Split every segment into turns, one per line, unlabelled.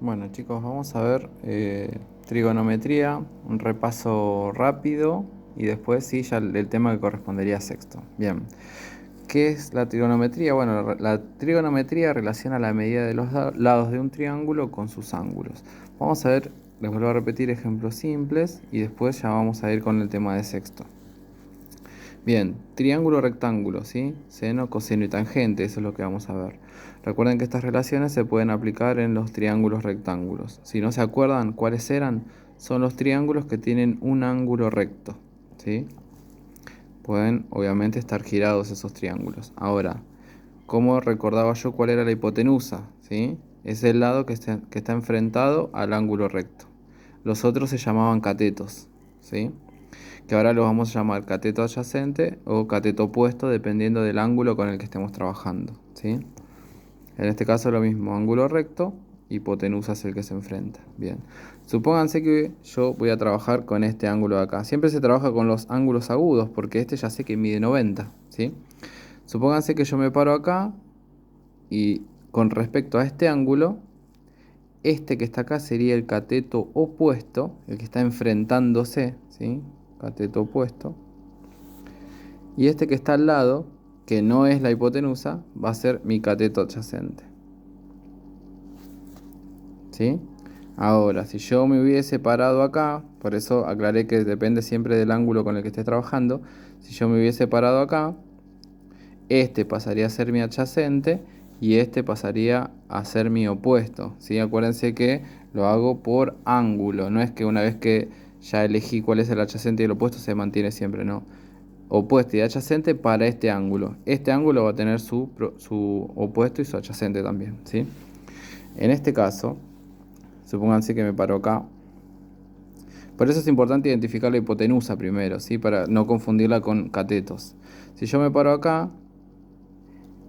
Bueno chicos, vamos a ver trigonometría, un repaso rápido y después sí ya el tema que correspondería a sexto. Bien, ¿qué es la trigonometría? Bueno, la trigonometría relaciona la medida de los lados de un triángulo con sus ángulos. Vamos a ver, les vuelvo a repetir ejemplos simples y después ya vamos a ir con el tema de sexto. Bien, triángulo rectángulo, ¿sí? Seno, coseno y tangente, eso es lo que vamos a ver. Recuerden que estas relaciones se pueden aplicar en los triángulos rectángulos. Si no se acuerdan cuáles eran, son los triángulos que tienen un ángulo recto, ¿sí? Pueden obviamente estar girados esos triángulos. Ahora, ¿cómo recordaba yo cuál era la hipotenusa? ¿Sí? Es el lado que está enfrentado al ángulo recto. Los otros se llamaban catetos, ¿sí? Que ahora los vamos a llamar cateto adyacente o cateto opuesto dependiendo del ángulo con el que estemos trabajando, ¿sí? En este caso lo mismo, ángulo recto, hipotenusa es el que se enfrenta. Bien, supónganse que yo voy a trabajar con este ángulo de acá. Siempre se trabaja con los ángulos agudos porque este ya sé que mide 90, ¿sí? Supónganse que yo me paro acá y con respecto a este ángulo, este que está acá sería el cateto opuesto, el que está enfrentándose, ¿sí? Cateto opuesto. Y este que está al lado, que no es la hipotenusa, va a ser mi cateto adyacente. ¿Sí? Ahora, si yo me hubiese parado acá, por eso aclaré que depende siempre del ángulo con el que estés trabajando, si yo me hubiese parado acá, este pasaría a ser mi adyacente y este pasaría a ser mi opuesto, ¿sí? Acuérdense que lo hago por ángulo, no es que una vez que ya elegí cuál es el adyacente y el opuesto se mantiene siempre, no. Opuesto y adyacente para este ángulo. Este ángulo va a tener su opuesto y su adyacente también, ¿sí? En este caso, supónganse que me paro acá. Por eso es importante identificar la hipotenusa primero, ¿sí? Para no confundirla con catetos. Si yo me paro acá,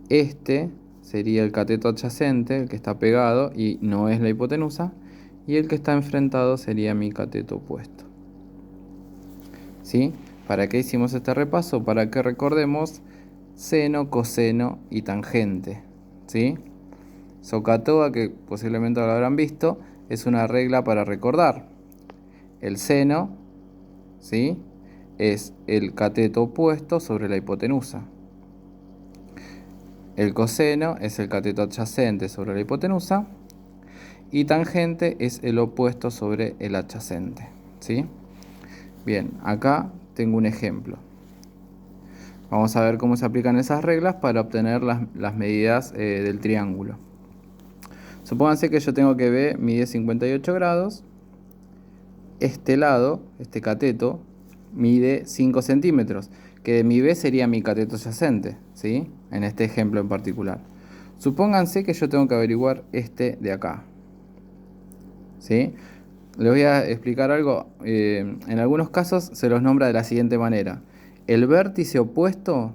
este sería el cateto adyacente, el que está pegado y no es la hipotenusa. Y el que está enfrentado sería mi cateto opuesto. ¿Sí? ¿Para qué hicimos este repaso? Para que recordemos seno, coseno y tangente. ¿Sí? SOHCAHTOA, que posiblemente lo habrán visto, es una regla para recordar. El seno, ¿sí? Es el cateto opuesto sobre la hipotenusa. El coseno es el cateto adyacente sobre la hipotenusa. Y tangente es el opuesto sobre el adyacente, ¿sí? Bien, acá tengo un ejemplo. Vamos a ver cómo se aplican esas reglas para obtener las medidas del triángulo. Supónganse que yo tengo que B mide 58 grados. Este lado, este cateto, mide 5 centímetros, que de mi B sería mi cateto adyacente, ¿sí? En este ejemplo en particular. Supónganse que yo tengo que averiguar este de acá, ¿sí? Les voy a explicar algo. En algunos casos se los nombra de la siguiente manera. El vértice opuesto,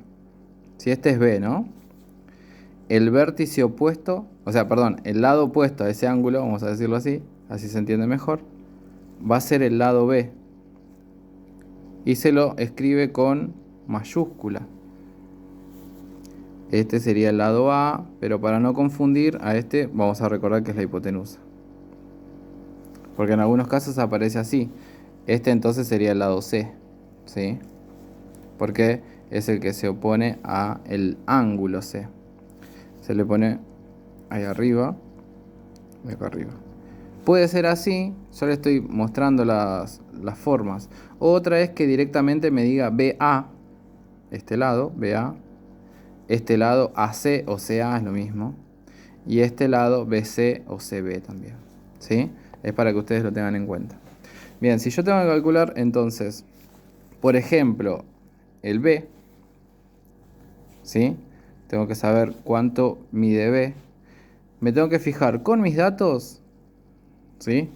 si este es B, ¿no? El vértice opuesto, o sea, perdón, el lado opuesto a ese ángulo, vamos a decirlo así se entiende mejor, va a ser el lado B. Y se lo escribe con mayúscula. Este sería el lado A, pero para no confundir a este, vamos a recordar que es la hipotenusa. Porque en algunos casos aparece así. Este entonces sería el lado C, ¿sí? Porque es el que se opone a el ángulo C. Se le pone ahí arriba, de acá arriba. Puede ser así, yo le estoy mostrando las formas. Otra es que directamente me diga BA, este lado, BA. Este lado AC o CA es lo mismo. Y este lado BC o CB también, ¿sí? Es para que ustedes lo tengan en cuenta. Bien, si yo tengo que calcular entonces, por ejemplo, el B, ¿sí? Tengo que saber cuánto mide B. Me tengo que fijar con mis datos, ¿sí?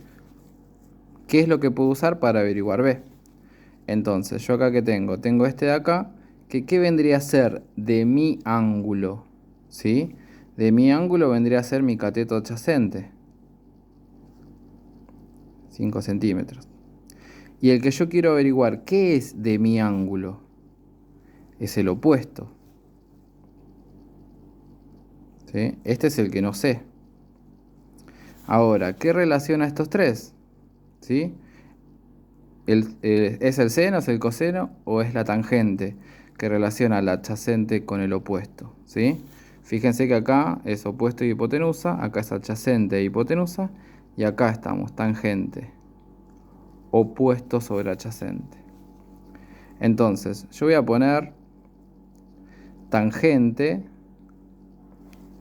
¿Qué es lo que puedo usar para averiguar B? Entonces, yo acá que tengo este de acá, que ¿qué vendría a ser de mi ángulo? ¿Sí? De mi ángulo vendría a ser mi cateto adyacente. 5 centímetros. Y el que yo quiero averiguar qué es de mi ángulo es el opuesto. ¿Sí? Este es el que no sé. Ahora, ¿qué relaciona estos tres? ¿Sí? ¿Es el seno, es el coseno o es la tangente que relaciona la adyacente con el opuesto? ¿Sí? Fíjense que acá es opuesto y hipotenusa, acá es adyacente e hipotenusa, y acá estamos, tangente, opuesto sobre adyacente. Entonces, yo voy a poner tangente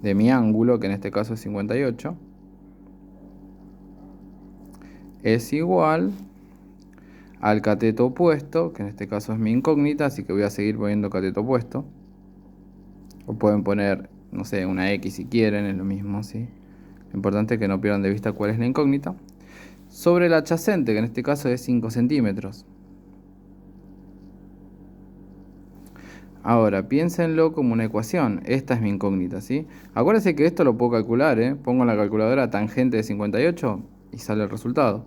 de mi ángulo, que en este caso es 58, es igual al cateto opuesto, que en este caso es mi incógnita, así que voy a seguir poniendo cateto opuesto. O pueden poner, no sé, una X si quieren, es lo mismo, ¿sí? Lo importante es que no pierdan de vista cuál es la incógnita. Sobre el adyacente, que en este caso es 5 centímetros. Ahora, piénsenlo como una ecuación. Esta es mi incógnita, ¿sí? Acuérdense que esto lo puedo calcular, ¿eh? Pongo en la calculadora tangente de 58 y sale el resultado.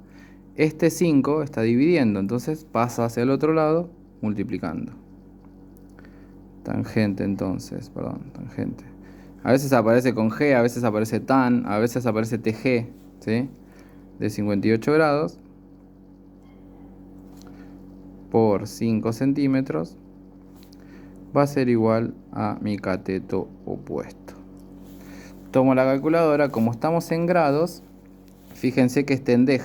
Este 5 está dividiendo, entonces pasa hacia el otro lado multiplicando. Tangente entonces, perdón, tangente. A veces aparece con G, a veces aparece tan, a veces aparece TG, ¿sí? De 58 grados por 5 centímetros va a ser igual a mi cateto opuesto. Tomo la calculadora, como estamos en grados, fíjense que es en dej,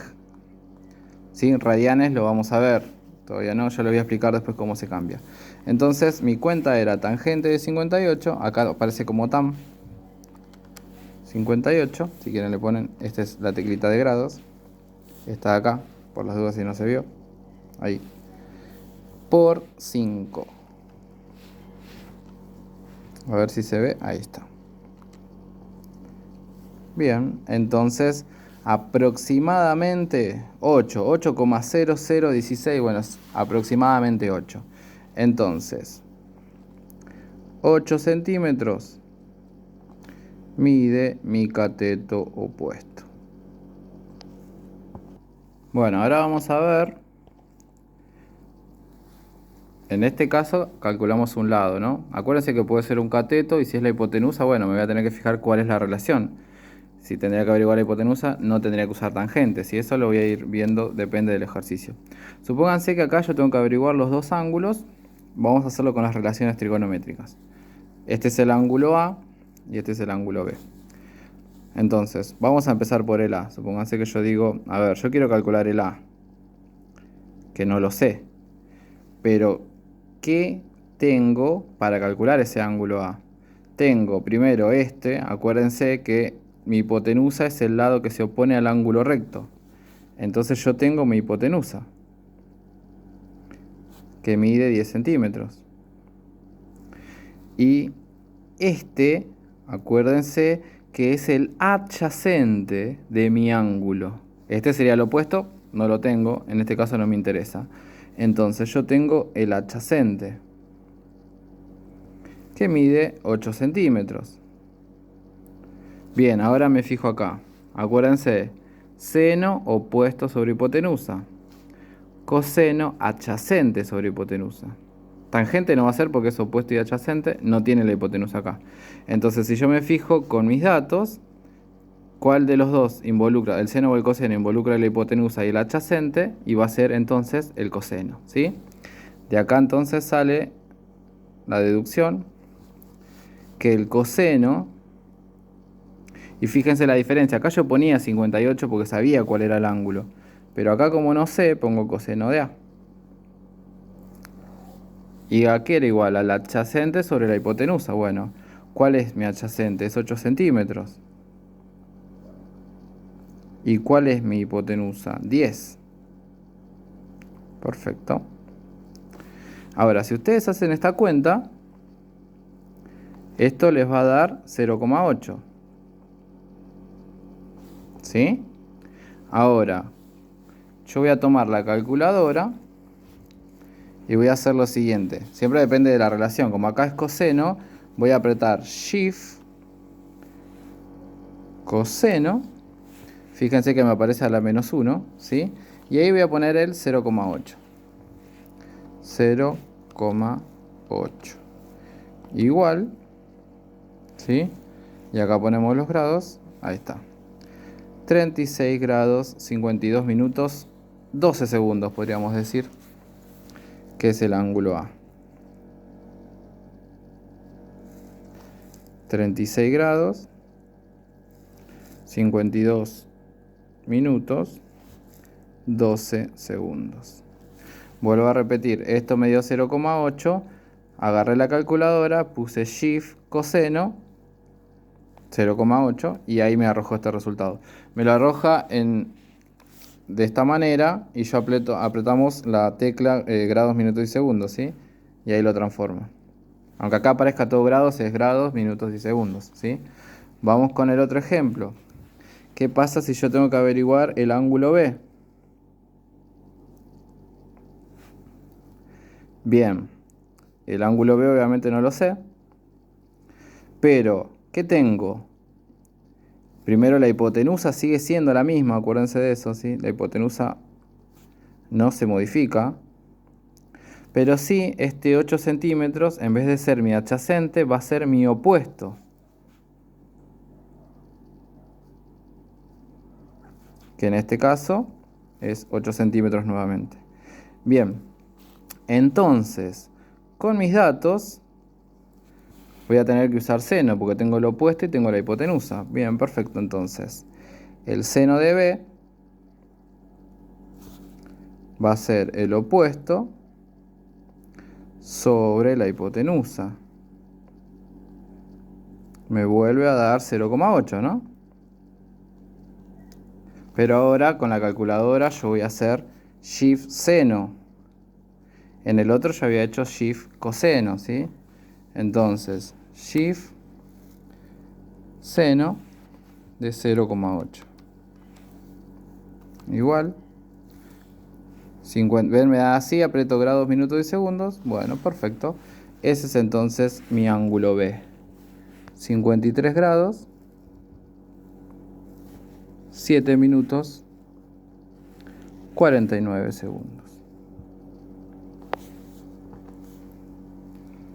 ¿sí? Radianes lo vamos a ver, todavía no, yo le voy a explicar después cómo se cambia. Entonces mi cuenta era tangente de 58, acá aparece como tan, 58, si quieren le ponen, esta es la teclita de grados, está acá, por las dudas si no se vio, ahí, por 5. A ver si se ve, ahí está. Bien, entonces aproximadamente 8, 8,0016, bueno, es aproximadamente 8. Entonces, 8 centímetros mide mi cateto opuesto. Bueno, ahora vamos a ver, en este caso calculamos un lado, ¿no? Acuérdense que puede ser un cateto y si es la hipotenusa, bueno, me voy a tener que fijar cuál es la relación. Si tendría que averiguar la hipotenusa, no tendría que usar tangentes. Y eso lo voy a ir viendo, depende del ejercicio. Supónganse que acá yo tengo que averiguar los dos ángulos. Vamos a hacerlo con las relaciones trigonométricas. Este es el ángulo A y este es el ángulo B. Entonces, vamos a empezar por el A. Supónganse que yo digo, a ver, yo quiero calcular el A, que no lo sé. Pero, ¿qué tengo para calcular ese ángulo A? Tengo primero este, acuérdense que mi hipotenusa es el lado que se opone al ángulo recto. Entonces yo tengo mi hipotenusa, que mide 10 centímetros. Y este, acuérdense que es el adyacente de mi ángulo. Este sería el opuesto, no lo tengo, en este caso no me interesa. Entonces yo tengo el adyacente, que mide 8 centímetros. Bien, ahora me fijo acá. Acuérdense, seno opuesto sobre hipotenusa. Coseno adyacente sobre hipotenusa. Tangente no va a ser porque es opuesto y adyacente, no tiene la hipotenusa acá. Entonces, si yo me fijo con mis datos, ¿cuál de los dos involucra, el seno o el coseno, involucra la hipotenusa y el adyacente? Y va a ser entonces el coseno, ¿sí? De acá entonces sale la deducción que el coseno, y fíjense la diferencia, acá yo ponía 58 porque sabía cuál era el ángulo, pero acá como no sé, pongo coseno de A. Y A que era igual al adyacente sobre la hipotenusa. Bueno, ¿cuál es mi adyacente? Es 8 centímetros. ¿Y cuál es mi hipotenusa? 10. Perfecto. Ahora, si ustedes hacen esta cuenta, esto les va a dar 0,8. ¿Sí? Ahora, yo voy a tomar la calculadora y voy a hacer lo siguiente. Siempre depende de la relación. Como acá es coseno, voy a apretar Shift, coseno. Fíjense que me aparece a la menos 1, ¿sí? Y ahí voy a poner el 0,8. 0,8. Igual, ¿sí? Y acá ponemos los grados. Ahí está. 36 grados, 52 minutos, 12 segundos, podríamos decir, que es el ángulo A. 36 grados, 52 minutos, 12 segundos. Vuelvo a repetir, esto me dio 0,8, agarré la calculadora, puse Shift coseno, 0,8, y ahí me arrojó este resultado. Me lo arroja de esta manera, y yo apretamos la tecla grados, minutos y segundos, ¿sí? Y ahí lo transforma. Aunque acá aparezca todo grados, es grados, minutos y segundos, ¿sí? Vamos con el otro ejemplo. ¿Qué pasa si yo tengo que averiguar el ángulo B? Bien, el ángulo B obviamente no lo sé, pero ¿qué tengo? Primero, la hipotenusa sigue siendo la misma, acuérdense de eso, ¿sí? La hipotenusa no se modifica, pero sí, este 8 centímetros, en vez de ser mi adyacente, va a ser mi opuesto. Que en este caso es 8 centímetros nuevamente. Bien, entonces, con mis datos voy a tener que usar seno, porque tengo el opuesto y tengo la hipotenusa. Bien, perfecto, entonces. El seno de B va a ser el opuesto sobre la hipotenusa. Me vuelve a dar 0,8, ¿no? Pero ahora con la calculadora yo voy a hacer Shift seno. En el otro yo había hecho Shift coseno, ¿sí? Entonces, Shift seno de 0,8. Igual. 50, ven, me da así, aprieto grados, minutos y segundos. Bueno, perfecto. Ese es entonces mi ángulo B. 53 grados, 7 minutos, 49 segundos.